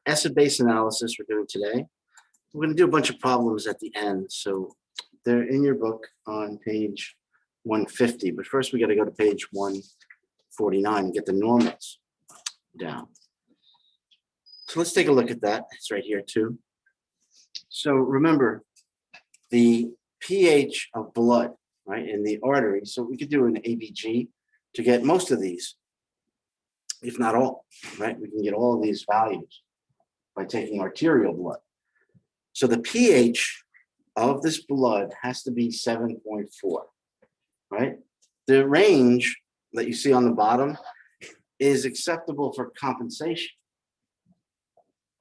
acid-base analysis we're doing today. We're going to do a bunch of problems at the end. So they're in your book on page 150. But first, we got to go to page 149 and get the normals down. So let's take a look at that. It's right here too. So remember the pH of blood, right, in the artery. So we could do an ABG to get most of these, if not all, right? We can get all of these values by taking arterial blood. So the pH of this blood has to be 7.4, right? The range that you see on the bottom is acceptable for compensation.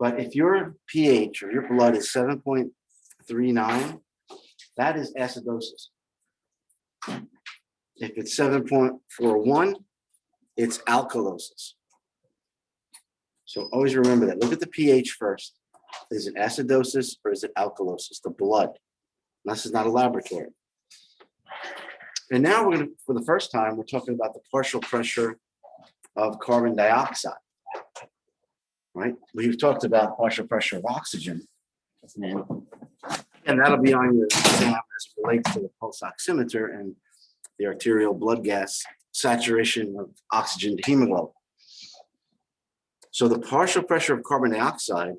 But if your pH or your blood is 7.39, that is acidosis. If it's 7.41, it's alkalosis. So always remember that. Look at the pH first. Is it acidosis or is it alkalosis? The blood. This is not a laboratory. And now we're going to, for the first time, we're talking about the partial pressure of carbon dioxide. Right? We've talked about partial pressure of oxygen. And that'll be on your exam as it relates to the pulse oximeter and the arterial blood gas saturation of oxygen to hemoglobin. So the partial pressure of carbon dioxide,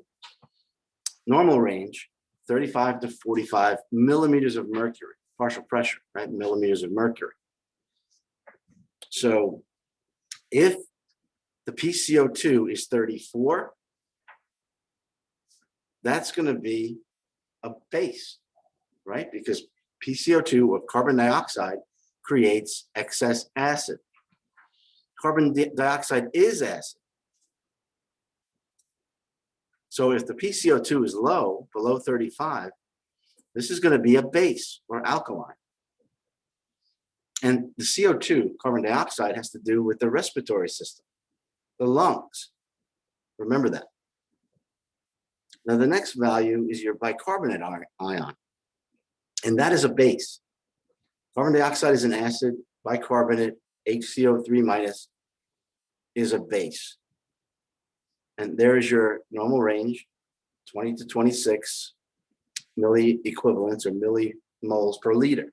normal range, 35 to 45 millimeters of mercury, partial pressure, right? Millimeters of mercury. So if the PCO2 is 34, that's going to be a base, right? Because PCO2 or carbon dioxide creates excess acid. Carbon dioxide is acid. So if the PCO2 is low, below 35, this is going to be a base or alkaline. And the CO2, carbon dioxide, has to do with the respiratory system, the lungs. Remember that. Now, the next value is your bicarbonate ion, and that is a base. Carbon dioxide is an acid, bicarbonate, HCO3 minus, is a base. And there is your normal range, 20 to 26 milli equivalents or millimoles per liter.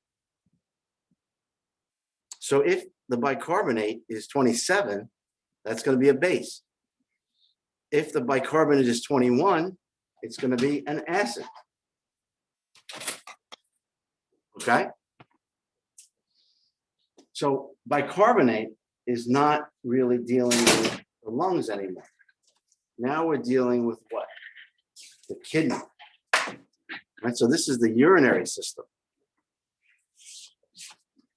So if the bicarbonate is 27, that's going to be a base. If the bicarbonate is 21, it's going to be an acid. Okay? So bicarbonate is not really dealing with the lungs anymore. Now we're dealing with what? The kidney. Right? So this is the urinary system.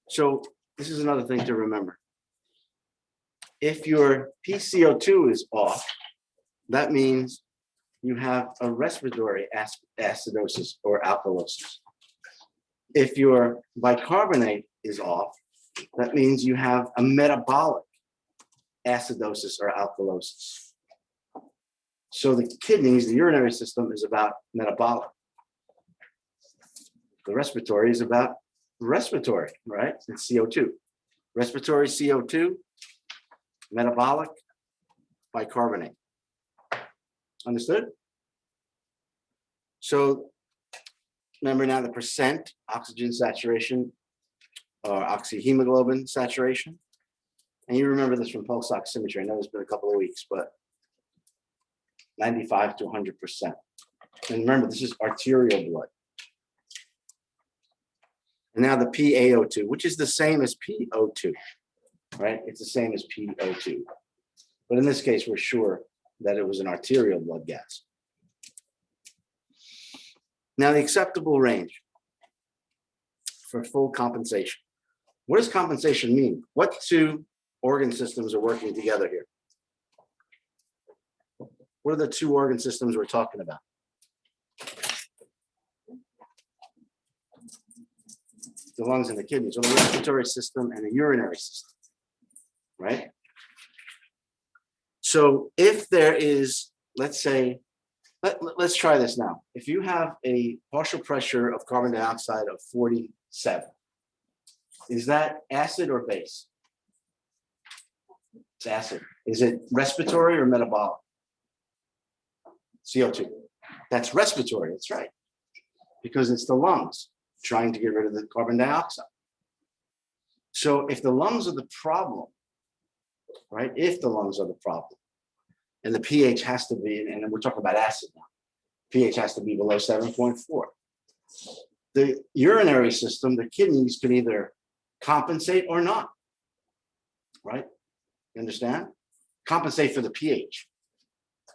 So this is another thing to remember. If your PCO2 is off, that means you have a respiratory acidosis or alkalosis. If your bicarbonate is off, that means you have a metabolic acidosis or alkalosis. So the kidneys, the urinary system, is about metabolic. The respiratory is about respiratory, right? It's CO2. Respiratory CO2, metabolic bicarbonate. Understood? So remember now the percent oxygen saturation or oxyhemoglobin saturation. And you remember this from pulse oximetry. I know it's been a couple of weeks, but 95 to 100%. And remember, this is arterial blood. And now the PaO2, which is the same as PO2, right? It's the same as PO2. But in this case, we're sure that it was an arterial blood gas. Now, the acceptable range for full compensation. What does compensation mean? What two organ systems are working together here? What are the two organ systems we're talking about? The lungs and the kidneys, or the respiratory system and the urinary system, right? So if there is, let's say, let's try this now. If you have a partial pressure of carbon dioxide of 47, is that acid or base? It's acid. Is it respiratory or metabolic? CO2. That's respiratory, that's right. Because it's the lungs trying to get rid of the carbon dioxide. So if the lungs are the problem, right? If the lungs are the problem, and the pH has to be, and we're talking about acid now, pH has to be below 7.4. The urinary system, the kidneys can either compensate or not, right? You understand? Compensate for the pH.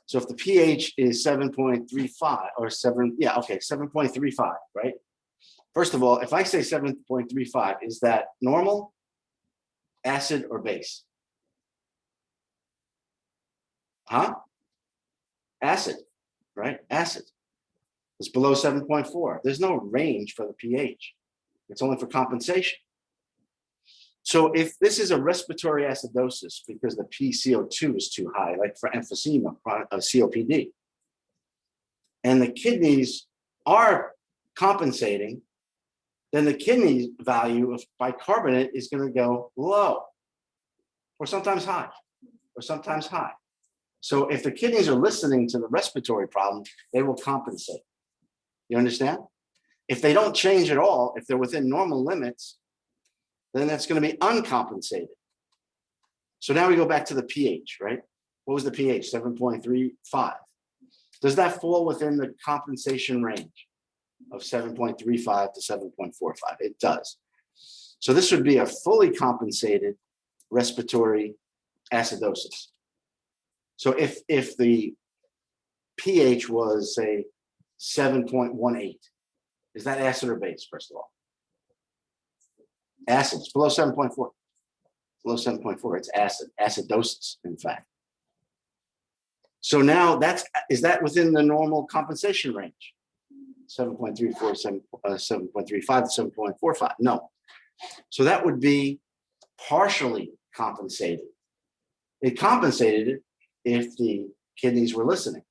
So if the pH is 7.35 or 7.35, right? First of all, if I say 7.35, is that normal, acid, or base? Huh? Acid, right? Acid. It's below 7.4. There's no range for the pH. It's only for compensation. So if this is a respiratory acidosis because the PCO2 is too high, like for emphysema, COPD, and the kidneys are compensating, then the kidney value of bicarbonate is going to go low, or sometimes high, or sometimes high. So if the kidneys are listening to the respiratory problem, they will compensate. You understand? If they don't change at all, if they're within normal limits, then that's going to be uncompensated. So now we go back to the pH, right? What was the pH? 7.35. Does that fall within the compensation range of 7.35 to 7.45? It does. So this would be a fully compensated respiratory acidosis. So if the pH was, say, 7.18, is that acid or base, first of all? Acid. It's below 7.4. Below 7.4, it's acid. Acidosis, in fact. So now is that within the normal compensation range? 7.34, 7.35 to 7.45? No. So that would be partially compensated. It compensated it if the kidneys were listening.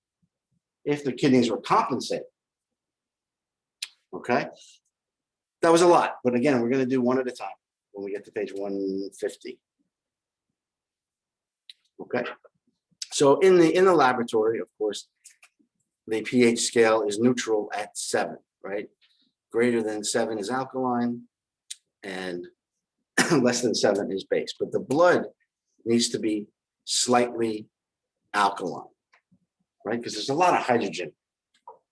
If the kidneys were compensated. Okay? That was a lot, but again, we're going to do one at a time when we get to page 150. Okay? So in the laboratory, of course, the pH scale is neutral at 7, right? Greater than 7 is alkaline, and less than 7 is base. But the blood needs to be slightly alkaline, right? Because there's a lot of hydrogen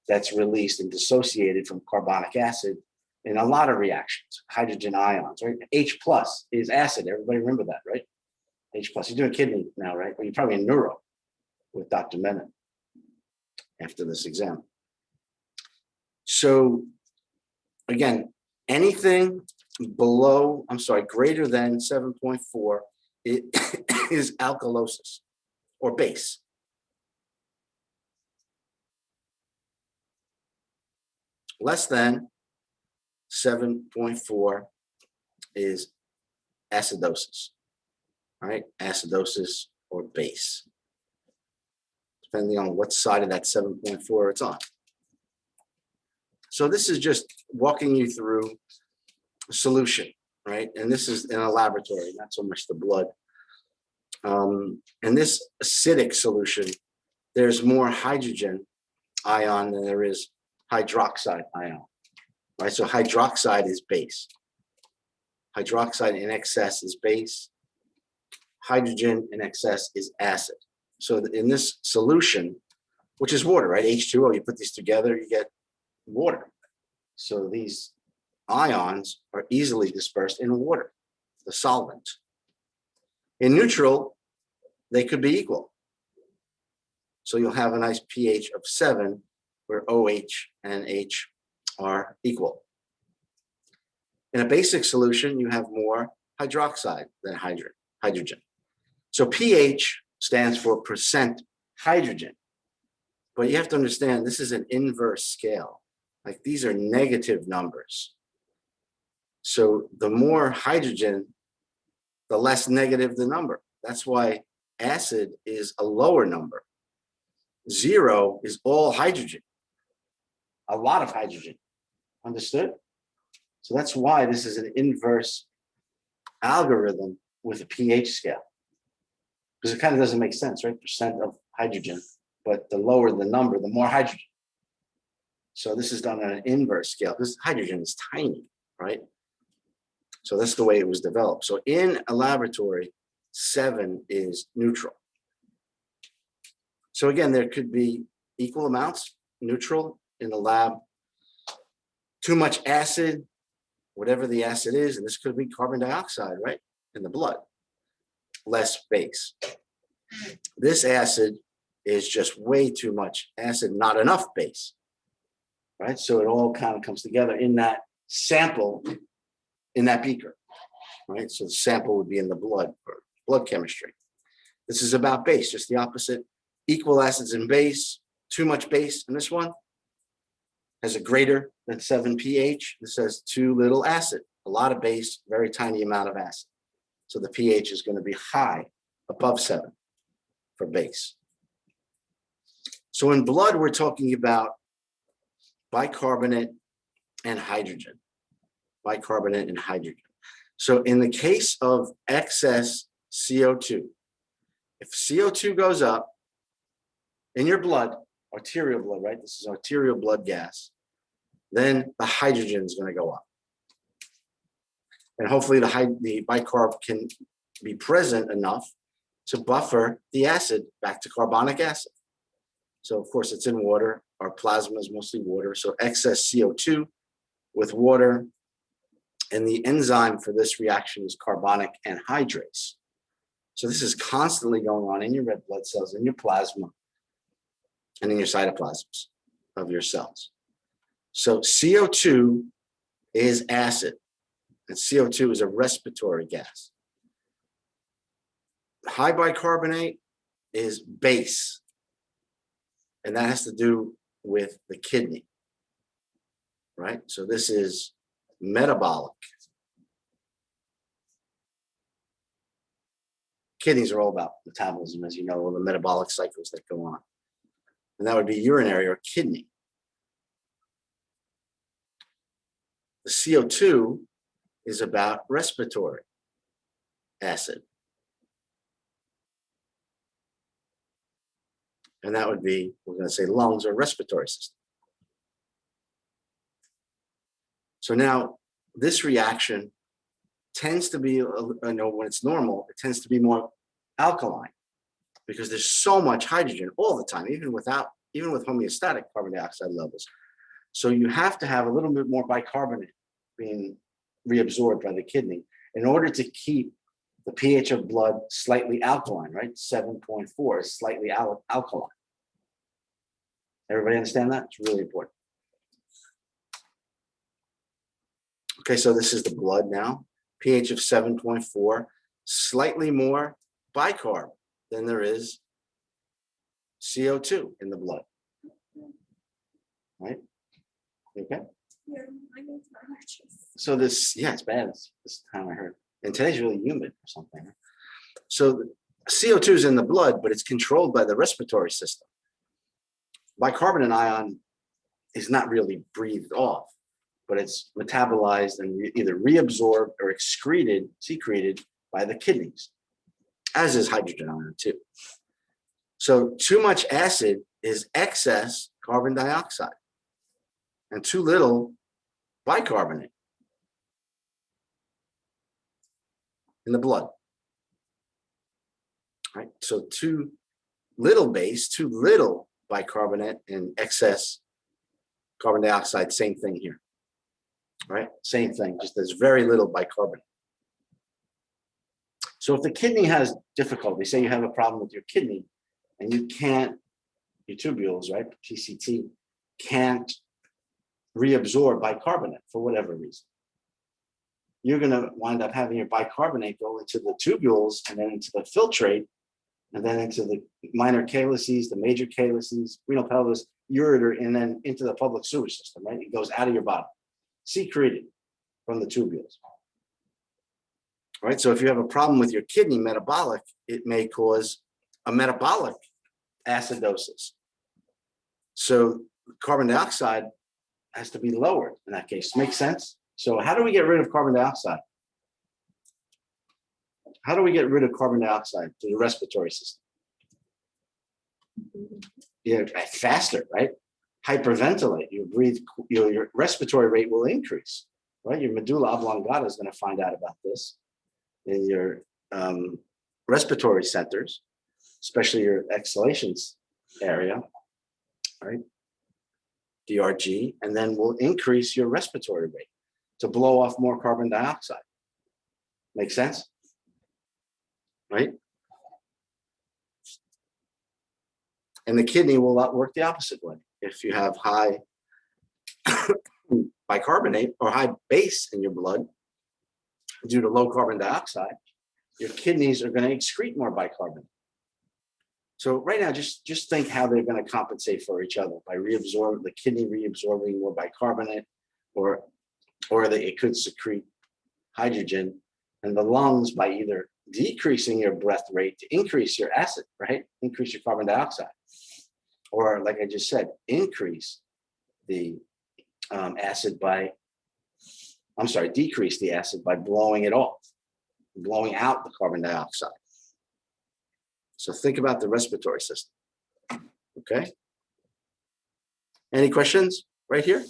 that's released and dissociated from carbonic acid in a lot of reactions, hydrogen ions, right? H plus is acid. Everybody remember that, right? H plus. You're doing kidney now, right? Well, you're probably in neuro with Dr. Menon after this exam. So again, anything greater than 7.4 is alkalosis or base. Less than 7.4 is acidosis, all right? Acidosis or base, depending on what side of that 7.4 it's on. So this is just walking you through a solution, right? And this is in a laboratory, not so much the blood. In this acidic solution, there's more hydrogen ion than there is hydroxide ion, right? So hydroxide is base. Hydroxide in excess is base. Hydrogen in excess is acid. So in this solution, which is water, right? H2O, you put these together, you get water. So these ions are easily dispersed in water, the solvent. In neutral, they could be equal. So you'll have a nice pH of 7 where OH and H are equal. In a basic solution, you have more hydroxide than hydrogen. So pH stands for percent hydrogen. But you have to understand, this is an inverse scale. Like these are negative numbers. So the more hydrogen, the less negative the number. That's why acid is a lower number. 0 is all hydrogen, a lot of hydrogen. Understood? So that's why this is an inverse algorithm with a pH scale. Because it kind of doesn't make sense, right? Percent of hydrogen but the lower the number, the more hydrogen. So this is done on an inverse scale because hydrogen is tiny, right? So that's the way it was developed. So in a laboratory, 7 is neutral. So again, there could be equal amounts neutral in the lab, too much acid, whatever the acid is, and this could be carbon dioxide, right, in the blood, less base. This acid is just way too much acid, not enough base, right? So it all kind of comes together in that sample, in that beaker, right? So the sample would be in the blood, or blood chemistry. This is about base, just the opposite. Equal acids and base, too much base in this one has a greater than 7 pH. This has too little acid, a lot of base, very tiny amount of acid. So the pH is going to be high, above 7 for base. So in blood, we're talking about bicarbonate and hydrogen. Bicarbonate and hydrogen. So in the case of excess CO2, if CO2 goes up in your blood, arterial blood, right? This is arterial blood gas, then the hydrogen is going to go up. And hopefully the bicarb can be present enough to buffer the acid back to carbonic acid. So of course it's in water. Our plasma is mostly water. So excess CO2 with water. And the enzyme for this reaction is carbonic anhydrase. So this is constantly going on in your red blood cells, in your plasma, and in your cytoplasms of your cells. So CO2 is acid, and CO2 is a respiratory gas. High bicarbonate is base, and that has to do with the kidney, right? So this is metabolic. Kidneys are all about metabolism, as you know, all the metabolic cycles that go on. And that would be urinary or kidney. The CO2 is about respiratory acid. And that would be, we're going to say lungs or respiratory system. So now this reaction tends to be, when it's normal, it tends to be more alkaline because there's so much hydrogen all the time, even with homeostatic carbon dioxide levels. So you have to have a little bit more bicarbonate being reabsorbed by the kidney in order to keep the pH of blood slightly alkaline, right? 7.4 is slightly alkaline. Everybody understand that? It's really important. Okay, so this is the blood now. pH of 7.4, slightly more bicarb than there is CO2 in the blood. Right? Okay? Yeah, I know it's not allergies. So this, yeah, it's bad this time I heard. And today's really humid or something. So CO2 is in the blood, but it's controlled by the respiratory system. Bicarbonate ion is not really breathed off, but it's metabolized and either reabsorbed or secreted by the kidneys, as is hydrogen ion too. So too much acid is excess carbon dioxide and too little bicarbonate in the blood. Right? So too little base, too little bicarbonate, and excess carbon dioxide, same thing here. Right? Same thing, just there's very little bicarbonate. So if the kidney has difficulty, say you have a problem with your kidney and you can't, your tubules, right, PCT, can't reabsorb bicarbonate for whatever reason, you're going to wind up having your bicarbonate go into the tubules and then into the filtrate and then into the minor calyces, the major calyces, renal pelvis, ureter, and then into the public sewage system, right? It goes out of your body, secreted from the tubules. Right? So if you have a problem with your kidney metabolic, it may cause a metabolic acidosis. So carbon dioxide has to be lowered in that case. Makes sense? So how do we get rid of carbon dioxide? How do we get rid of carbon dioxide to the respiratory system? Yeah, faster, right? Hyperventilate, you breathe, your respiratory rate will increase, right? Your medulla oblongata is going to find out about this in your respiratory centers, especially your exhalations area, right? DRG, and then will increase your respiratory rate to blow off more carbon dioxide. Make sense? Right? And the kidney will not work the opposite way. If you have high bicarbonate or high base in your blood due to low carbon dioxide, your kidneys are going to excrete more bicarbonate. So right now, just think how they're going to compensate for each other by the kidney reabsorbing more bicarbonate, or it could secrete hydrogen, and the lungs by either decreasing your breath rate to increase your acid, right? Increase your carbon dioxide. Or like I just said, increase the acid decrease the acid by blowing it off, blowing out the carbon dioxide. So think about the respiratory system, okay? Any questions right here?